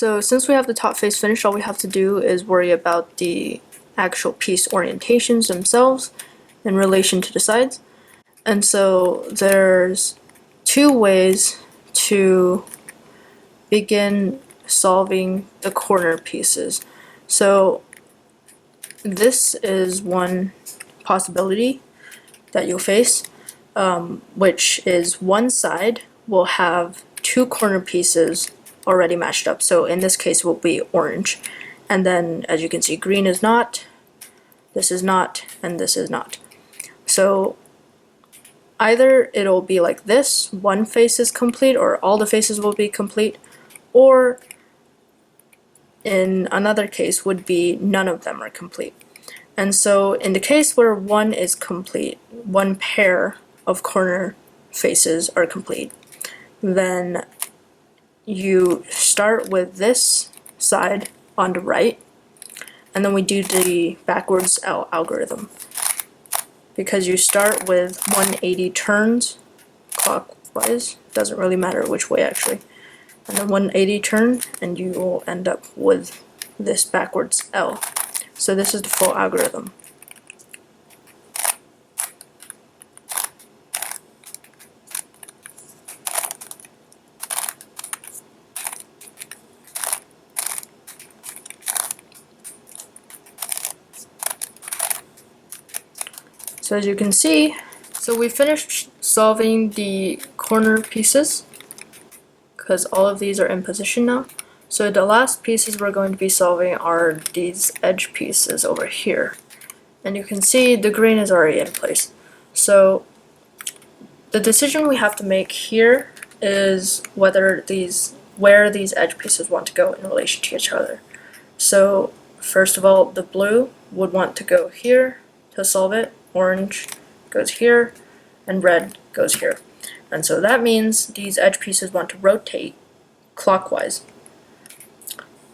So since we have the top face finished, all we have to do is worry about the actual piece orientations themselves in relation to the sides. And so there's two ways to begin solving the corner pieces. So this is one possibility that you'll face, which is one side will have two corner pieces already matched up. So in this case, it will be orange. And then, as you can see, green is not, this is not, and this is not. So either it'll be like this, one face is complete, or all the faces will be complete, or in another case would be none of them are complete. And so in the case where one is complete, one pair of corner faces are complete, then you start with this side on the right, and then we do the backwards L algorithm. Because you start with 180 turns clockwise, doesn't really matter which way actually, and then 180 turn, and you will end up with this backwards L. So this is the full algorithm. So as you can see, so we finished solving the corner pieces because all of these are in position now. So the last pieces we're going to be solving are these edge pieces over here. And you can see the green is already in place. So the decision we have to make here is where these edge pieces want to go in relation to each other. So first of all, the blue would want to go here to solve it, orange goes here, and red goes here. And so that means these edge pieces want to rotate clockwise.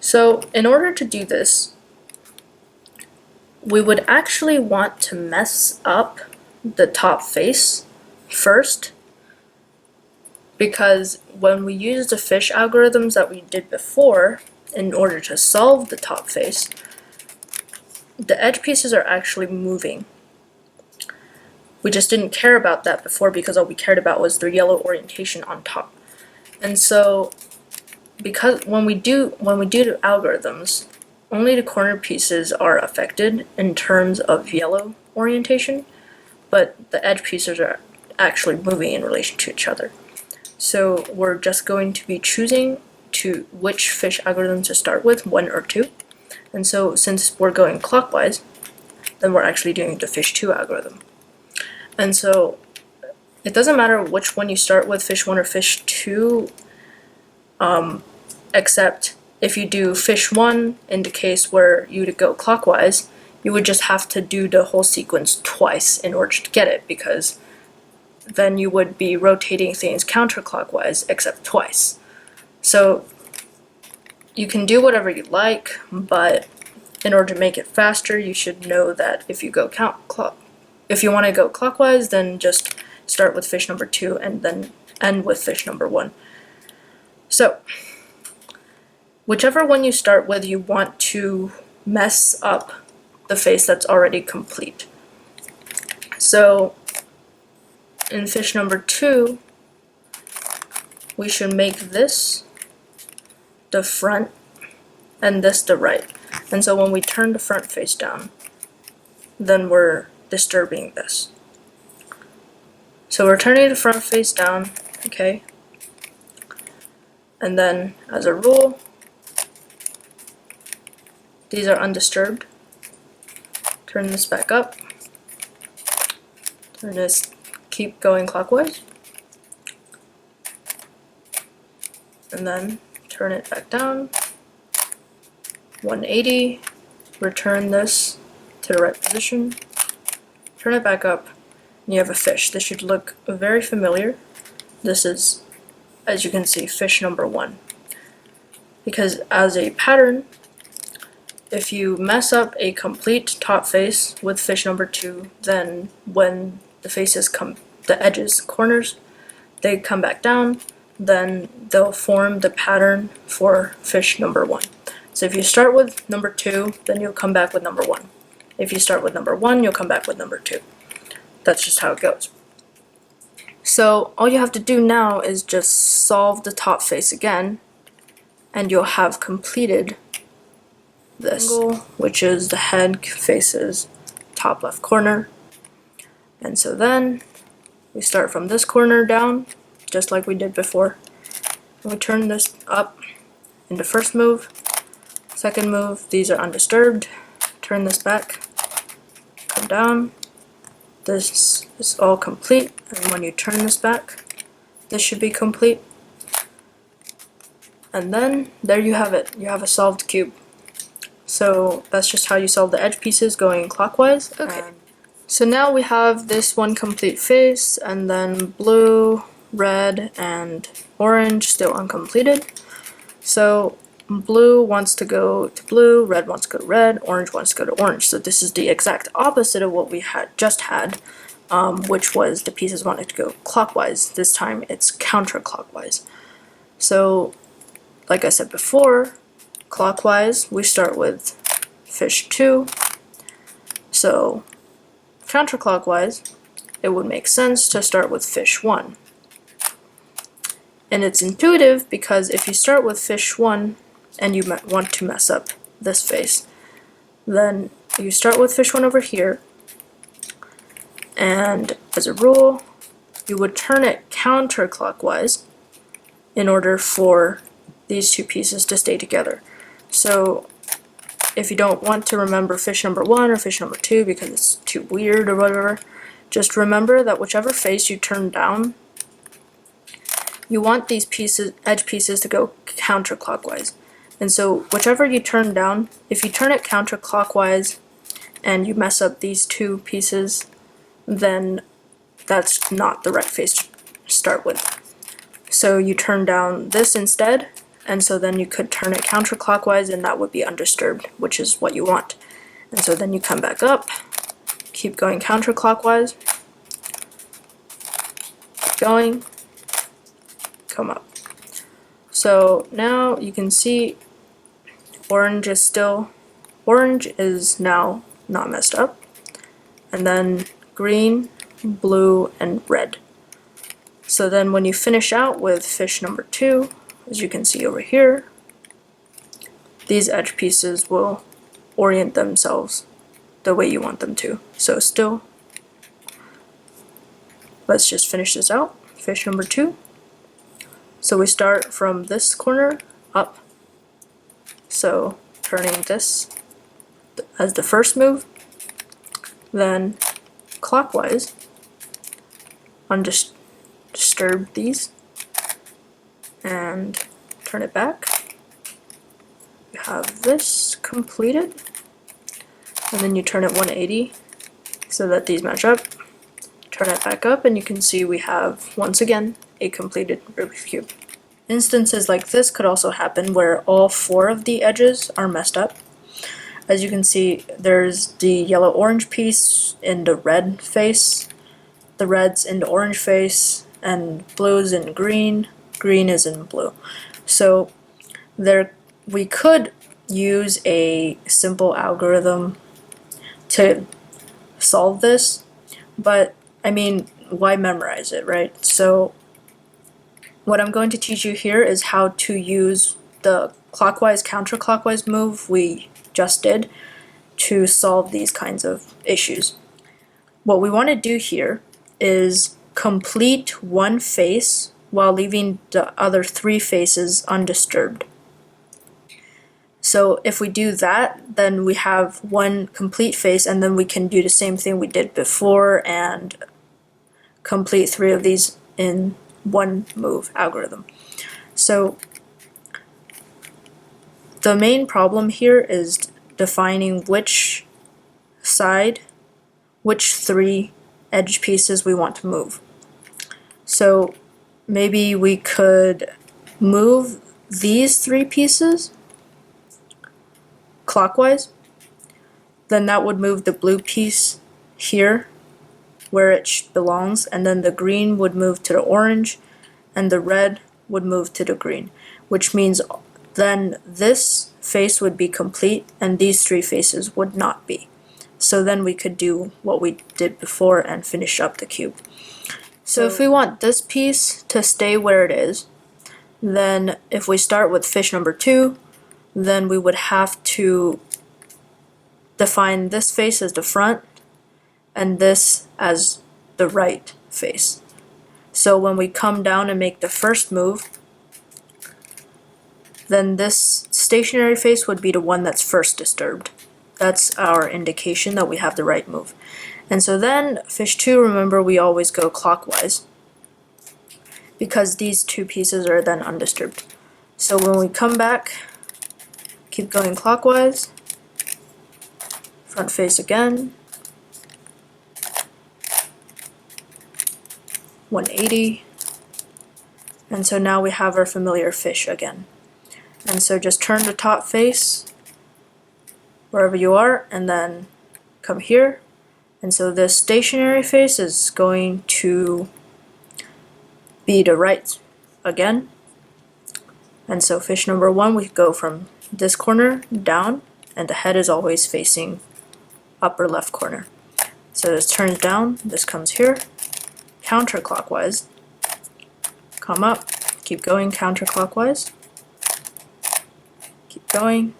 So in order to do this, we would actually want to mess up the top face first, because when we use the fish algorithms that we did before in order to solve the top face, the edge pieces are actually moving. We just didn't care about that before because all we cared about was the yellow orientation on top. And so because when we do the algorithms, only the corner pieces are affected in terms of yellow orientation, but the edge pieces are actually moving in relation to each other. So we're just going to be choosing which fish algorithm to start with, 1 or 2. And so since we're going clockwise, then we're actually doing the fish 2 algorithm. And so it doesn't matter which one you start with, fish 1 or fish 2, except if you do fish 1 in the case where you would go clockwise, you would just have to do the whole sequence twice in order to get it, because then you would be rotating things counterclockwise except twice. So you can do whatever you like, but in order to make it faster, you should know that if you want to go clockwise, then just start with fish number 2 and then end with fish number 1. So whichever one you start with, you want to mess up the face that's already complete. So in fish number 2, we should make this the front and this the right. And so when we turn the front face down, then we're disturbing this. So we're turning the front face down, okay? And then as a rule, these are undisturbed. Turn this back up. Turn this, keep going clockwise. And then turn it back down. 180. Return this to the right position. Turn it back up, and you have a fish. This should look very familiar. This is, as you can see, fish number 1. Because as a pattern, if you mess up a complete top face with fish number 2, then when the faces the edges, corners, they come back down, then they'll form the pattern for fish number 1. So if you start with number 2, then you'll come back with number 1. If you start with number 1, you'll come back with number 2. That's just how it goes. So all you have to do now is just solve the top face again, and you'll have completed this angle, which is the head faces top left corner. And so then we start from this corner down, just like we did before. And we turn this up in the first move. Second move, these are undisturbed. Turn this back, come down. This is all complete, and when you turn this back, this should be complete. And then there you have it. You have a solved cube. So that's just how you solve the edge pieces going clockwise. Okay. So now we have this one complete face, and then blue, red, and orange still uncompleted. So blue wants to go to blue, red wants to go to red, orange wants to go to orange. So this is the exact opposite of what we had just had, which was the pieces wanted to go clockwise. This time it's counterclockwise. So like I said before, clockwise we start with fish 2. So counterclockwise, it would make sense to start with fish 1. And it's intuitive because if you start with fish 1 and you want to mess up this face, then you start with fish 1 over here, and as a rule, you would turn it counterclockwise in order for these two pieces to stay together. So if you don't want to remember fish number 1 or fish number 2 because it's too weird or whatever, just remember that whichever face you turn down, you want these pieces, edge pieces, to go counterclockwise. And so whichever you turn down, if you turn it counterclockwise and you mess up these two pieces, then that's not the right face to start with. So you turn down this instead, and so then you could turn it counterclockwise and that would be undisturbed, which is what you want. And so then you come back up, keep going counterclockwise, keep going, come up. So now you can see orange is now not messed up, and then green, blue, and red. So then when you finish out with fish number 2, as you can see over here, these edge pieces will orient themselves the way you want them to. So still, let's just finish this out. Fish number 2. So we start from this corner up. So turning this as the first move, then clockwise, undisturb these, and turn it back. You have this completed, and then you turn it 180 so that these match up. Turn it back up, and you can see we have, once again, a completed Rubik's Cube. Instances like this could also happen where all 4 of the edges are messed up. As you can see, there's the yellow-orange piece in the red face, the red's in the orange face, and blue's in green, green is in blue. So we could use a simple algorithm to solve this, but I mean, why memorize it, right? So what I'm going to teach you here is how to use the clockwise counterclockwise move we just did to solve these kinds of issues. What we want to do here is complete one face while leaving the other 3 faces undisturbed. So if we do that, then we have one complete face, and then we can do the same thing we did before and complete 3 of these in one move algorithm. So the main problem here is defining which side, which 3 edge pieces we want to move. So maybe we could move these 3 pieces clockwise, then that would move the blue piece here where it belongs, and then the green would move to the orange, and the red would move to the green, which means then this face would be complete and these three faces would not be. So then we could do what we did before and finish up the cube. So if we want this piece to stay where it is, then if we start with fish number 2, then we would have to define this face as the front and this as the right face. So when we come down and make the first move, then this stationary face would be the one that's first disturbed. That's our indication that we have the right move. And so then fish 2, remember, we always go clockwise because these two pieces are then undisturbed. So when we come back, keep going clockwise, front face again, 180, and so now we have our familiar fish again. And so just turn the top face wherever you are and then come here. And so this stationary face is going to be the right again. And so fish number 1, we go from this corner down, and the head is always facing upper left corner. So this turns down, this comes here, counterclockwise, come up, keep going counterclockwise, keep going,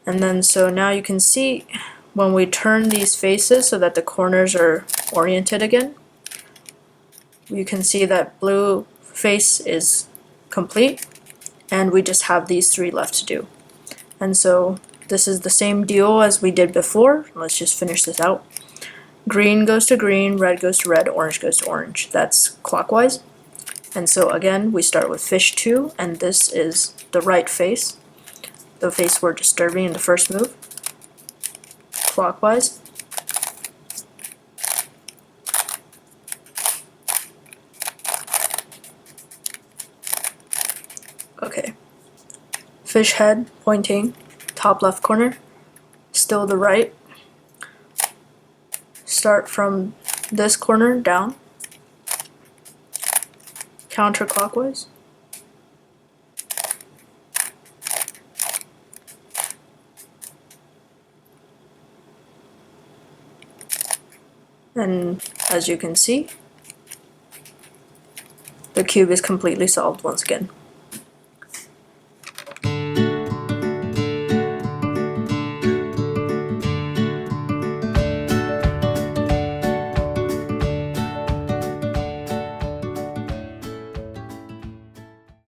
and then so now you can see when we turn these faces so that the corners are oriented again, you can see that blue face is complete and we just have these 3 left to do. And so this is the same deal as we did before. Let's just finish this out. Green goes to green, red goes to red, orange goes to orange. That's clockwise. And so again, we start with fish 2, and this is the right face, the face we're disturbing in the first move. Clockwise. Okay. Fish head pointing, top left corner, still the right. Start from this corner down, counterclockwise. And as you can see, the cube is completely solved once again.